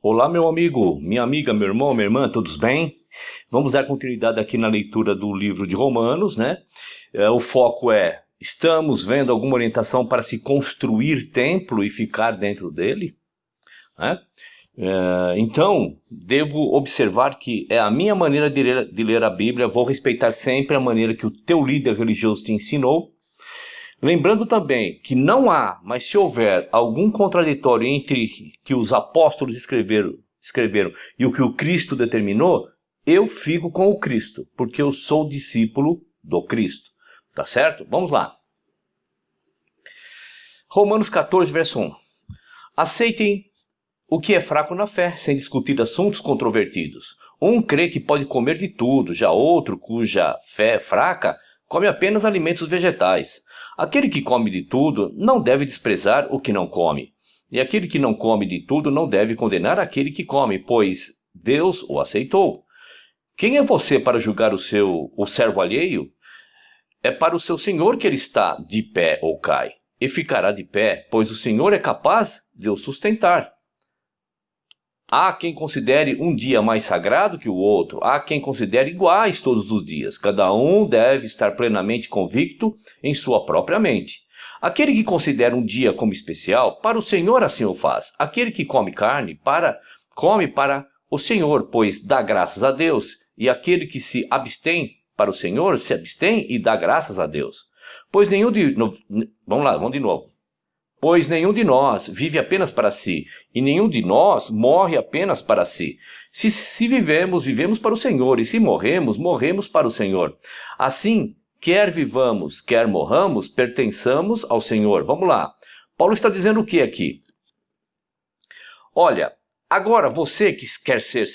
Olá, meu amigo, minha amiga, meu irmão, minha irmã, todos bem? Vamos dar continuidade aqui na leitura do livro de Romanos, né? O foco estamos vendo alguma orientação para se construir templo e ficar dentro dele? Né? Então, devo observar que é a minha maneira de ler a Bíblia, vou respeitar sempre a maneira que o teu líder religioso te ensinou. Lembrando também que não há, mas se houver algum contraditório entre que os apóstolos escreveram e o que o Cristo determinou, eu fico com o Cristo, porque eu sou discípulo do Cristo. Tá certo? Vamos lá. Romanos 14, verso 1. Aceitem o que é fraco na fé, sem discutir assuntos controvertidos. Um crê que pode comer de tudo, já outro, cuja fé é fraca, come apenas alimentos vegetais. Aquele que come de tudo não deve desprezar o que não come. E aquele que não come de tudo não deve condenar aquele que come, pois Deus o aceitou. Quem é você para julgar o servo alheio? É para o seu Senhor que ele está de pé ou cai. E ficará de pé, pois o Senhor é capaz de o sustentar. Há quem considere um dia mais sagrado que o outro, há quem considere iguais todos os dias. Cada um deve estar plenamente convicto em sua própria mente. Aquele que considera um dia como especial, para o Senhor assim o faz. Aquele que come carne, come para o Senhor, pois dá graças a Deus. E aquele que se abstém para o Senhor, se abstém e dá graças a Deus. Pois vamos de novo. Pois nenhum de nós vive apenas para si, e nenhum de nós morre apenas para si. Se vivemos, vivemos para o Senhor, e se morremos, morremos para o Senhor. Assim, quer vivamos, quer morramos, pertençamos ao Senhor. Vamos lá. Paulo está dizendo o que aqui? Olha, agora você que quer ser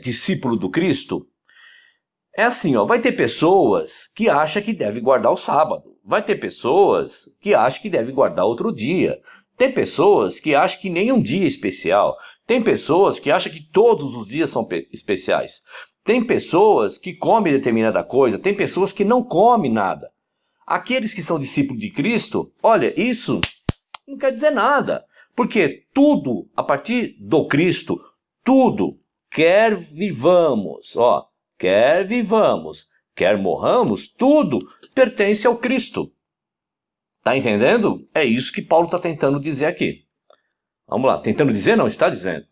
discípulo do Cristo, é assim, vai ter pessoas que acham que deve guardar o sábado. Vai ter pessoas que acham que deve guardar outro dia. Tem pessoas que acham que nenhum dia é especial. Tem pessoas que acham que todos os dias são especiais. Tem pessoas que comem determinada coisa. Tem pessoas que não comem nada. Aqueles que são discípulos de Cristo, olha, isso não quer dizer nada. Porque tudo, a partir do Cristo, tudo, quer vivamos, quer vivamos, quer morramos, tudo pertence ao Cristo. Está entendendo? É isso que Paulo está tentando dizer aqui. Vamos lá, tentando dizer? Não, está dizendo.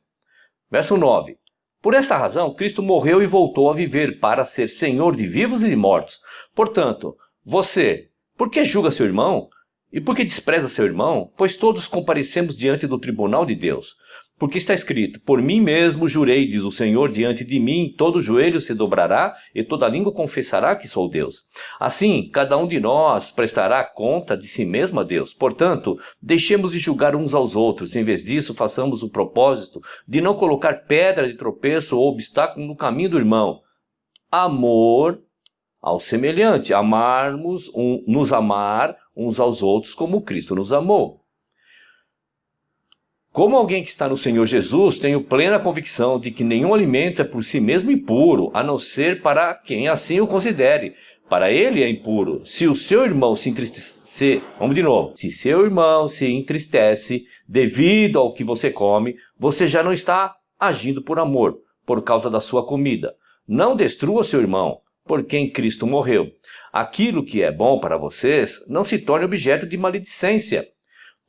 Verso 9. Por esta razão, Cristo morreu e voltou a viver para ser Senhor de vivos e de mortos. Portanto, você, por que julga seu irmão? E por que despreza seu irmão? Pois todos comparecemos diante do tribunal de Deus. Porque está escrito, por mim mesmo jurei, diz o Senhor, diante de mim todo joelho se dobrará e toda língua confessará que sou Deus. Assim, cada um de nós prestará conta de si mesmo a Deus. Portanto, deixemos de julgar uns aos outros. Em vez disso, façamos o propósito de não colocar pedra de tropeço ou obstáculo no caminho do irmão. Amor ao semelhante, nos amar uns aos outros como Cristo nos amou. Como alguém que está no Senhor Jesus, tenho plena convicção de que nenhum alimento é por si mesmo impuro, a não ser para quem assim o considere. Para ele é impuro. Se o seu irmão se entristece, vamos de novo. Se seu irmão se entristece devido ao que você come, você já não está agindo por amor, por causa da sua comida. Não destrua seu irmão, por quem Cristo morreu. Aquilo que é bom para vocês não se torne objeto de maledicência.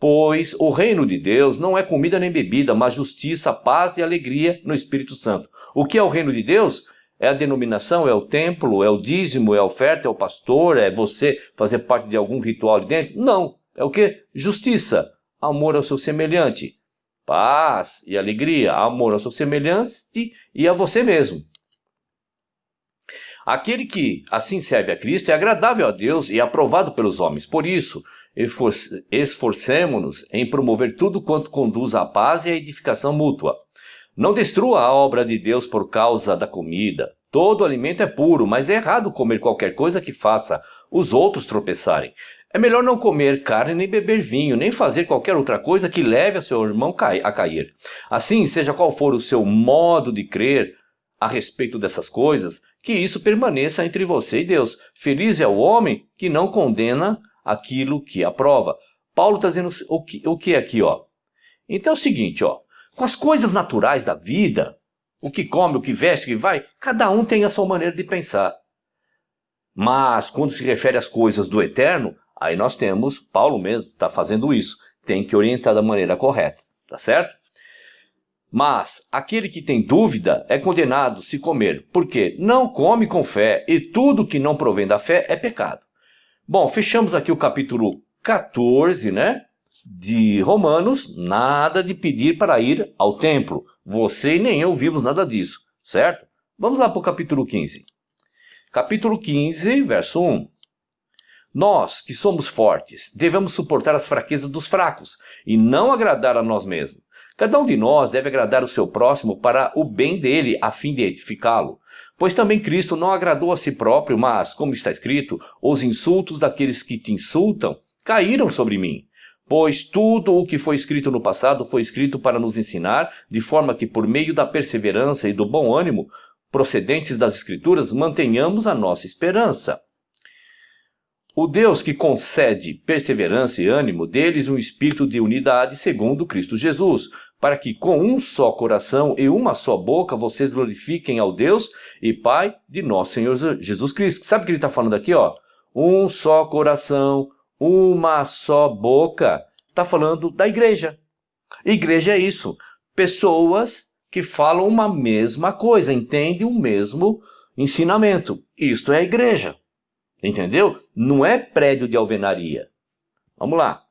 Pois o reino de Deus não é comida nem bebida, mas justiça, paz e alegria no Espírito Santo. O que é o reino de Deus? É a denominação, é o templo, é o dízimo, é a oferta, é o pastor, é você fazer parte de algum ritual ali dentro? Não. É o que? Justiça, amor ao seu semelhante, paz e alegria, amor ao seu semelhante e a você mesmo. Aquele que assim serve a Cristo é agradável a Deus e aprovado pelos homens. Por isso, esforcemo-nos em promover tudo quanto conduz à paz e à edificação mútua. Não destrua a obra de Deus por causa da comida. Todo alimento é puro, mas é errado comer qualquer coisa que faça os outros tropeçarem. É melhor não comer carne, nem beber vinho, nem fazer qualquer outra coisa que leve a seu irmão a cair. Assim, seja qual for o seu modo de crer a respeito dessas coisas, que isso permaneça entre você e Deus. Feliz é o homem que não condena aquilo que aprova. Paulo está dizendo o que aqui, Então é o seguinte, Com as coisas naturais da vida, o que come, o que veste, o que vai, cada um tem a sua maneira de pensar. Mas quando se refere às coisas do eterno, aí nós temos, Paulo mesmo está fazendo isso, tem que orientar da maneira correta, tá certo? Mas aquele que tem dúvida é condenado se comer, porque não come com fé e tudo que não provém da fé é pecado. Bom, fechamos aqui o capítulo 14, né, de Romanos, nada de pedir para ir ao templo. Você e nem eu vimos nada disso, certo? Vamos lá para o capítulo 15. Capítulo 15, verso 1. Nós, que somos fortes, devemos suportar as fraquezas dos fracos e não agradar a nós mesmos. Cada um de nós deve agradar o seu próximo para o bem dele, a fim de edificá-lo. Pois também Cristo não agradou a si próprio, mas, como está escrito, os insultos daqueles que te insultam caíram sobre mim. Pois tudo o que foi escrito no passado foi escrito para nos ensinar, de forma que, por meio da perseverança e do bom ânimo procedentes das Escrituras, mantenhamos a nossa esperança. O Deus que concede perseverança e ânimo, deles um espírito de unidade segundo Cristo Jesus, para que com um só coração e uma só boca vocês glorifiquem ao Deus e Pai de nosso Senhor Jesus Cristo. Sabe o que ele está falando aqui? Um só coração, uma só boca. Está falando da igreja. Igreja é isso. Pessoas que falam uma mesma coisa, entendem o mesmo ensinamento. Isto é a igreja. Entendeu? Não é prédio de alvenaria. Vamos lá.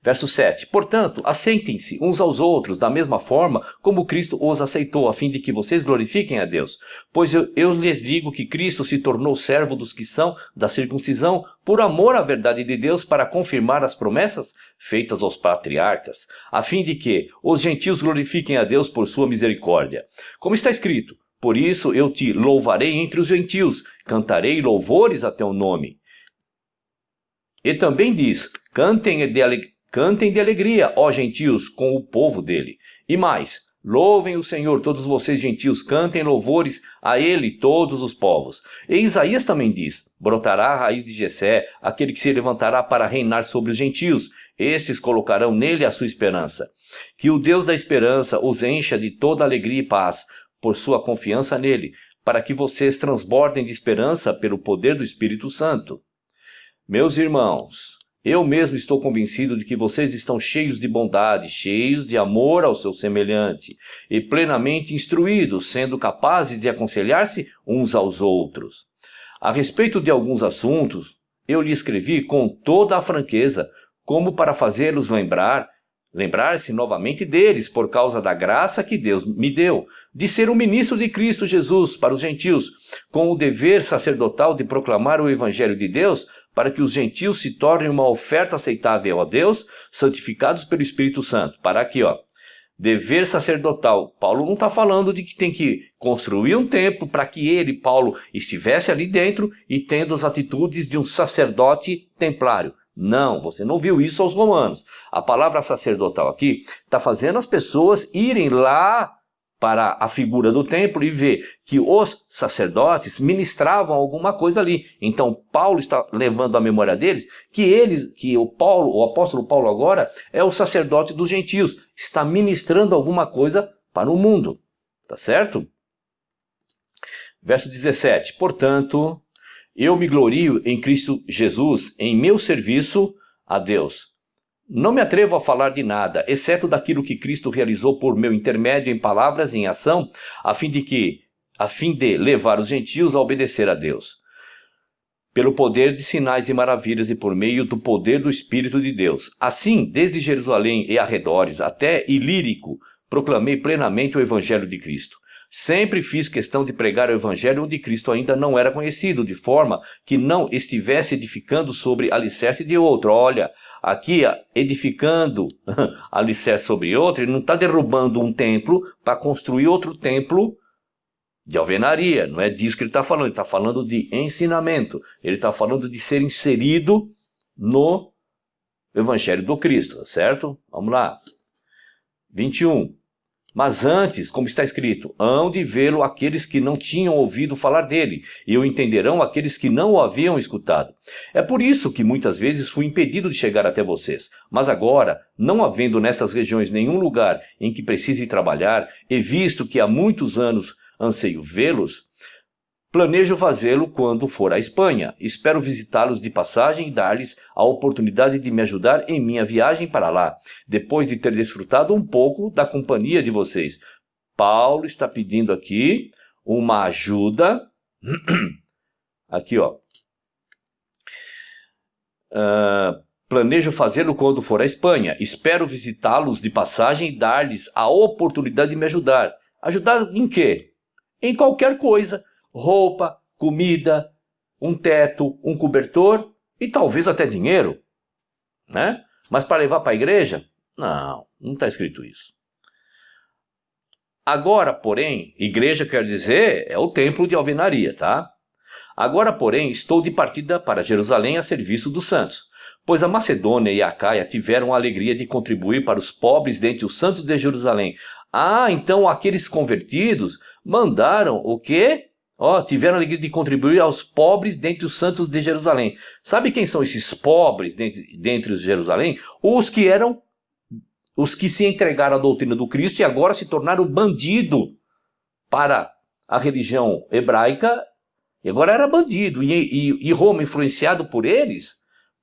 Verso 7. Portanto, aceitem-se uns aos outros da mesma forma como Cristo os aceitou, a fim de que vocês glorifiquem a Deus. Pois eu lhes digo que Cristo se tornou servo dos que são da circuncisão, por amor à verdade de Deus, para confirmar as promessas feitas aos patriarcas, a fim de que os gentios glorifiquem a Deus por sua misericórdia. Como está escrito, por isso eu te louvarei entre os gentios, cantarei louvores a teu nome. E também diz, cantem de alegria, ó gentios, com o povo dele. E mais, louvem o Senhor, todos vocês gentios, cantem louvores a ele, todos os povos. E Isaías também diz, brotará a raiz de Jessé, aquele que se levantará para reinar sobre os gentios. Esses colocarão nele a sua esperança. Que o Deus da esperança os encha de toda alegria e paz, por sua confiança nele, para que vocês transbordem de esperança pelo poder do Espírito Santo. Meus irmãos, eu mesmo estou convencido de que vocês estão cheios de bondade, cheios de amor ao seu semelhante, e plenamente instruídos, sendo capazes de aconselhar-se uns aos outros. A respeito de alguns assuntos, eu lhe escrevi com toda a franqueza, como para fazê-los lembrar-se novamente deles, por causa da graça que Deus me deu, de ser um ministro de Cristo Jesus para os gentios, com o dever sacerdotal de proclamar o Evangelho de Deus, para que os gentios se tornem uma oferta aceitável a Deus, santificados pelo Espírito Santo. Para aqui, dever sacerdotal. Paulo não está falando de que tem que construir um templo para que ele, Paulo, estivesse ali dentro e tendo as atitudes de um sacerdote templário. Não, você não viu isso aos romanos. A palavra sacerdotal aqui está fazendo as pessoas irem lá para a figura do templo e ver que os sacerdotes ministravam alguma coisa ali. Então Paulo está levando à memória deles que o apóstolo Paulo agora é o sacerdote dos gentios, está ministrando alguma coisa para o mundo. Tá certo? Verso 17. Portanto, eu me glorio em Cristo Jesus, em meu serviço a Deus. Não me atrevo a falar de nada, exceto daquilo que Cristo realizou por meu intermédio em palavras e em ação, a fim de levar os gentios a obedecer a Deus. Pelo poder de sinais e maravilhas e por meio do poder do Espírito de Deus. Assim, desde Jerusalém e arredores até Ilírico, proclamei plenamente o Evangelho de Cristo. Sempre fiz questão de pregar o Evangelho onde Cristo ainda não era conhecido, de forma que não estivesse edificando sobre alicerce de outro. Olha, aqui edificando alicerce sobre outro, ele não está derrubando um templo para construir outro templo de alvenaria. Não é disso que ele está falando, ele está falando de ensinamento. Ele está falando de ser inserido no Evangelho do Cristo, certo? Vamos lá. 21. Mas antes, como está escrito, hão de vê-lo aqueles que não tinham ouvido falar dele, e o entenderão aqueles que não o haviam escutado. É por isso que muitas vezes fui impedido de chegar até vocês. Mas agora, não havendo nessas regiões nenhum lugar em que precise trabalhar, e visto que há muitos anos anseio vê-los, planejo fazê-lo quando for à Espanha. Espero visitá-los de passagem e dar-lhes a oportunidade de me ajudar em minha viagem para lá, depois de ter desfrutado um pouco da companhia de vocês. Paulo está pedindo aqui uma ajuda. Aqui, ó. Planejo fazê-lo quando for à Espanha. Espero visitá-los de passagem e dar-lhes a oportunidade de me ajudar. Ajudar em quê? Em qualquer coisa. Roupa, comida, um teto, um cobertor e talvez até dinheiro, né? Mas para levar para a igreja? Não está escrito isso. Agora, porém, igreja quer dizer é o templo de alvenaria, tá? Agora, porém, estou de partida para Jerusalém a serviço dos santos, pois a Macedônia e a Acaia tiveram a alegria de contribuir para os pobres dentre os santos de Jerusalém. Então aqueles convertidos mandaram o quê? Tiveram a alegria de contribuir aos pobres dentre os santos de Jerusalém. Sabe quem são esses pobres dentre os de Jerusalém? Os que se entregaram à doutrina do Cristo e agora se tornaram bandido para a religião hebraica. E agora era bandido. E Roma, influenciado por eles,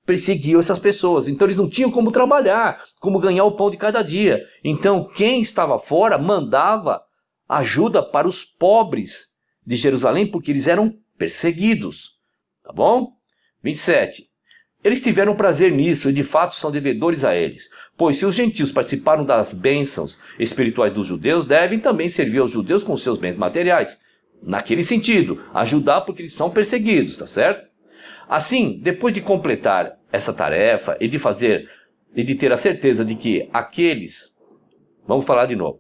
perseguiu essas pessoas. Então eles não tinham como trabalhar, como ganhar o pão de cada dia. Então quem estava fora mandava ajuda para os pobres de Jerusalém, porque eles eram perseguidos. Tá bom? 27. Eles tiveram prazer nisso e de fato são devedores a eles. Pois se os gentios participaram das bênçãos espirituais dos judeus, devem também servir aos judeus com seus bens materiais. Naquele sentido, ajudar porque eles são perseguidos, tá certo? Assim, depois de completar essa tarefa e de ter a certeza de que aqueles... Vamos falar de novo.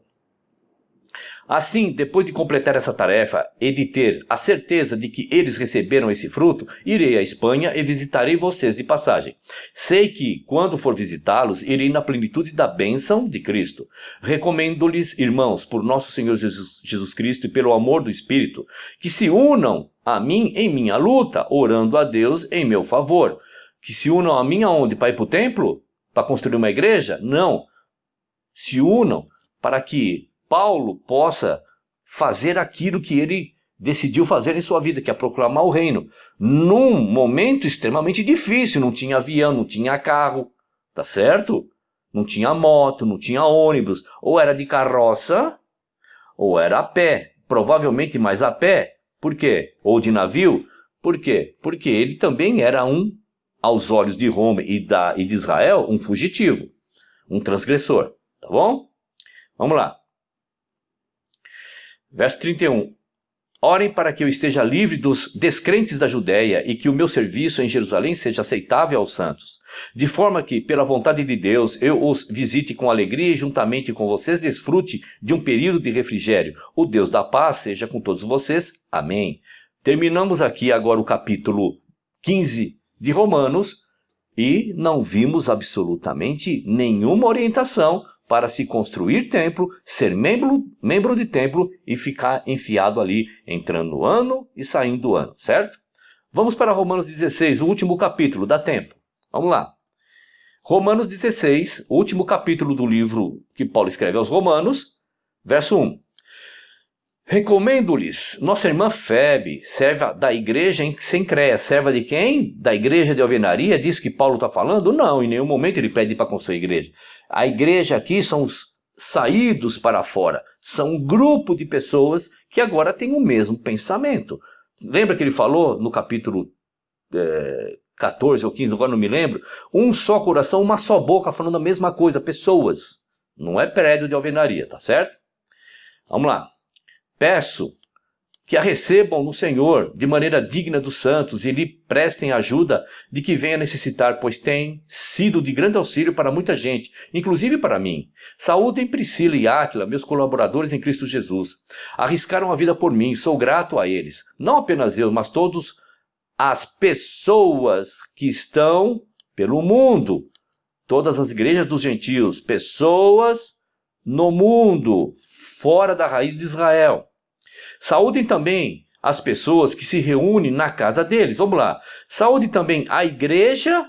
Assim, depois de completar essa tarefa e de ter a certeza de que eles receberam esse fruto, irei à Espanha e visitarei vocês de passagem. Sei que, quando for visitá-los, irei na plenitude da bênção de Cristo. Recomendo-lhes, irmãos, por nosso Senhor Jesus Cristo e pelo amor do Espírito, que se unam a mim em minha luta, orando a Deus em meu favor. Que se unam a mim aonde? Para ir para o templo? Para construir uma igreja? Não. Se unam para que Paulo possa fazer aquilo que ele decidiu fazer em sua vida, que é proclamar o reino. Num momento extremamente difícil, não tinha avião, não tinha carro, tá certo? Não tinha moto, não tinha ônibus, ou era de carroça, ou era a pé, provavelmente mais a pé. Por quê? Ou de navio. Por quê? Porque ele também era aos olhos de Roma e de Israel, um fugitivo, um transgressor, tá bom? Vamos lá. Verso 31. Orem para que eu esteja livre dos descrentes da Judéia e que o meu serviço em Jerusalém seja aceitável aos santos, de forma que, pela vontade de Deus, eu os visite com alegria e juntamente com vocês desfrute de um período de refrigério. O Deus da paz seja com todos vocês. Amém. Terminamos aqui agora o capítulo 15 de Romanos e não vimos absolutamente nenhuma orientação para se construir templo, ser membro de templo e ficar enfiado ali, entrando no ano e saindo do ano, certo? Vamos para Romanos 16, o último capítulo, dá tempo. Vamos lá. Romanos 16, o último capítulo do livro que Paulo escreve aos Romanos, verso 1. Recomendo-lhes, nossa irmã Febe, serva da igreja em Cencreia. Serva de quem? Da igreja de alvenaria? Diz que Paulo está falando? Não, em nenhum momento ele pede para construir igreja. A igreja aqui são os saídos para fora. São um grupo de pessoas que agora têm o mesmo pensamento. Lembra que ele falou no capítulo 14 ou 15, agora não me lembro? Um só coração, uma só boca, falando a mesma coisa. Pessoas. Não é prédio de alvenaria, tá certo? Vamos lá. Peço que a recebam no Senhor de maneira digna dos santos e lhe prestem ajuda de que venha necessitar, pois tem sido de grande auxílio para muita gente, inclusive para mim. Saúdem Priscila e Áquila, meus colaboradores em Cristo Jesus. Arriscaram a vida por mim, sou grato a eles. Não apenas eu, mas todas as pessoas que estão pelo mundo. Todas as igrejas dos gentios, pessoas no mundo, fora da raiz de Israel. Saúdem também as pessoas que se reúnem na casa deles. Vamos lá. Saúde também a igreja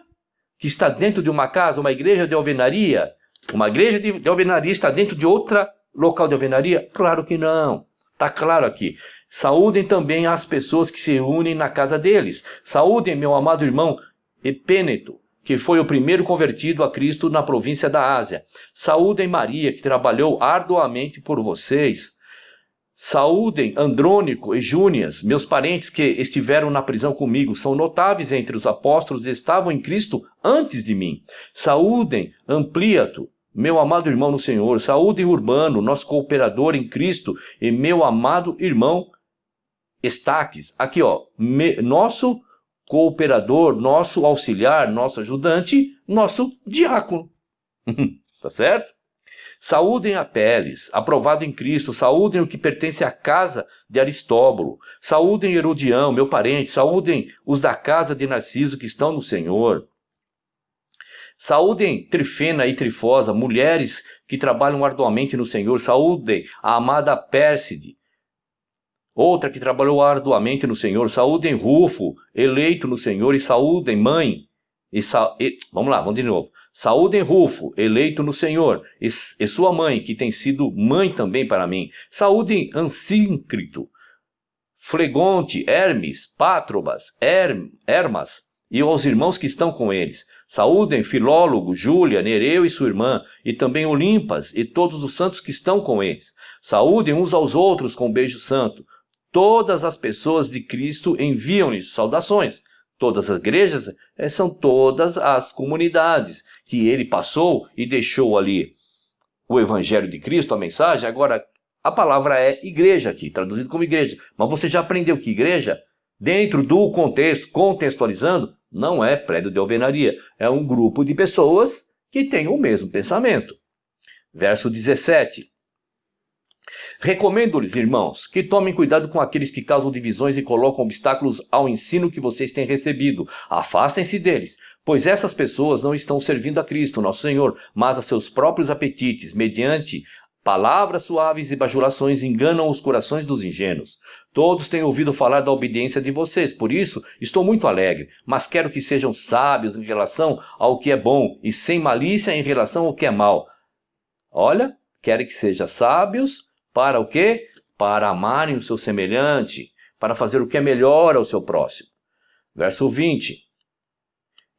que está dentro de uma casa, uma igreja de alvenaria. Uma igreja de alvenaria está dentro de outra local de alvenaria? Claro que não. Está claro aqui. Saúdem também as pessoas que se reúnem na casa deles. Saúdem meu amado irmão Epêneto, que foi o primeiro convertido a Cristo na província da Ásia. Saúdem Maria, que trabalhou arduamente por vocês. Saúdem Andrônico e Júnias, meus parentes que estiveram na prisão comigo, são notáveis entre os apóstolos e estavam em Cristo antes de mim. Saúdem Ampliato, meu amado irmão no Senhor. Saúdem Urbano, nosso cooperador em Cristo, e meu amado irmão Estaques. Aqui, ó, nosso cooperador, nosso auxiliar, nosso ajudante, nosso diácono. Tá certo? Saúdem Apeles, aprovado em Cristo. Saúdem o que pertence à casa de Aristóbulo. Saúdem Herodião, meu parente. Saúdem os da casa de Narciso que estão no Senhor. Saúdem Trifena e Trifosa, mulheres que trabalham arduamente no Senhor. Saúdem a amada Pérside, outra que trabalhou arduamente no Senhor. Saúdem Rufo, eleito no Senhor. E saúdem mãe. Vamos lá, vamos de novo. Saúdem Rufo, eleito no Senhor, e sua mãe, que tem sido mãe também para mim. Saúdem Ansíncrito, Flegonte, Hermes, Pátrobas, Hermas, e aos irmãos que estão com eles. Saúdem Filólogo, Júlia, Nereu e sua irmã, e também Olimpas, e todos os santos que estão com eles. Saúdem uns aos outros com um beijo santo. Todas as pessoas de Cristo enviam-lhes saudações. Todas as igrejas são todas as comunidades que ele passou e deixou ali o evangelho de Cristo, a mensagem. Agora, a palavra é igreja aqui, traduzido como igreja. Mas você já aprendeu que igreja, dentro do contexto, contextualizando, não é prédio de alvenaria. É um grupo de pessoas que têm o mesmo pensamento. Verso 17. Recomendo-lhes, irmãos, que tomem cuidado com aqueles que causam divisões e colocam obstáculos ao ensino que vocês têm recebido. Afastem-se deles, pois essas pessoas não estão servindo a Cristo, nosso Senhor, mas a seus próprios apetites, mediante palavras suaves e bajulações enganam os corações dos ingênuos. Todos têm ouvido falar da obediência de vocês, por isso estou muito alegre, mas quero que sejam sábios em relação ao que é bom e sem malícia em relação ao que é mal. Olha, quero que sejam sábios. Para o quê? Para amarem o seu semelhante, para fazer o que é melhor ao seu próximo. Verso 20.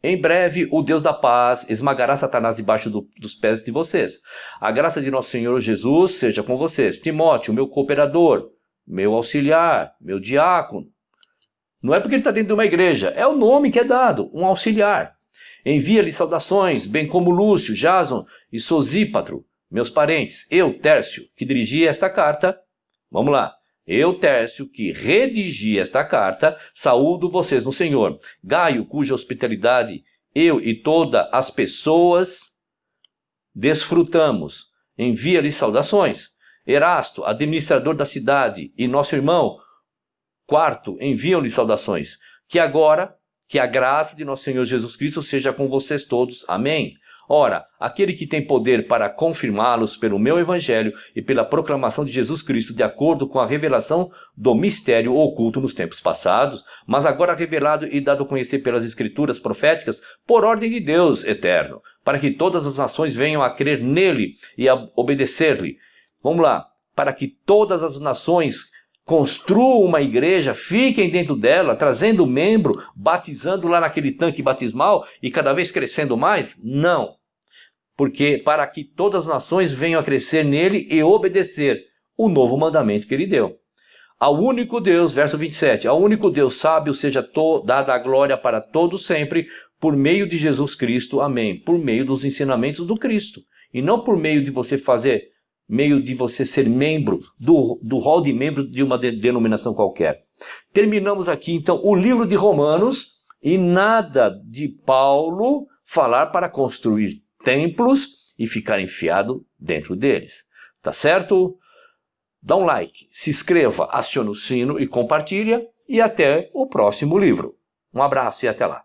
Em breve, o Deus da paz esmagará Satanás debaixo dos pés de vocês. A graça de nosso Senhor Jesus seja com vocês. Timóteo, meu cooperador, meu auxiliar, meu diácono. Não é porque ele está dentro de uma igreja, é o nome que é dado, um auxiliar. Envia-lhe saudações, bem como Lúcio, Jason e Sosípatro, meus parentes. Eu, Tércio, que dirigi esta carta, vamos lá. Eu, Tércio, que redigi esta carta, saúdo vocês no Senhor. Gaio, cuja hospitalidade eu e todas as pessoas desfrutamos, envia-lhe saudações. Erasto, administrador da cidade, e nosso irmão Quarto, enviam-lhe saudações. Que a graça de nosso Senhor Jesus Cristo seja com vocês todos. Amém. Ora, aquele que tem poder para confirmá-los pelo meu evangelho e pela proclamação de Jesus Cristo, de acordo com a revelação do mistério oculto nos tempos passados, mas agora revelado e dado a conhecer pelas escrituras proféticas, por ordem de Deus eterno, para que todas as nações venham a crer nele e a obedecer-lhe. Vamos lá. Para que todas as nações construam uma igreja, fiquem dentro dela, trazendo membro, batizando lá naquele tanque batismal e cada vez crescendo mais? Não. Porque para que todas as nações venham a crescer nele e obedecer o novo mandamento que ele deu. Ao único Deus, verso 27, ao único Deus sábio seja dada a glória para todos sempre, por meio de Jesus Cristo. Amém. Por meio dos ensinamentos do Cristo. E não por meio de você ser membro do hall de membro de uma denominação qualquer. Terminamos aqui então o livro de Romanos, e nada de Paulo falar para construir templos e ficar enfiado dentro deles. Tá certo? Dá um like, se inscreva, acione o sino e compartilha, e até o próximo livro. Um abraço e até lá.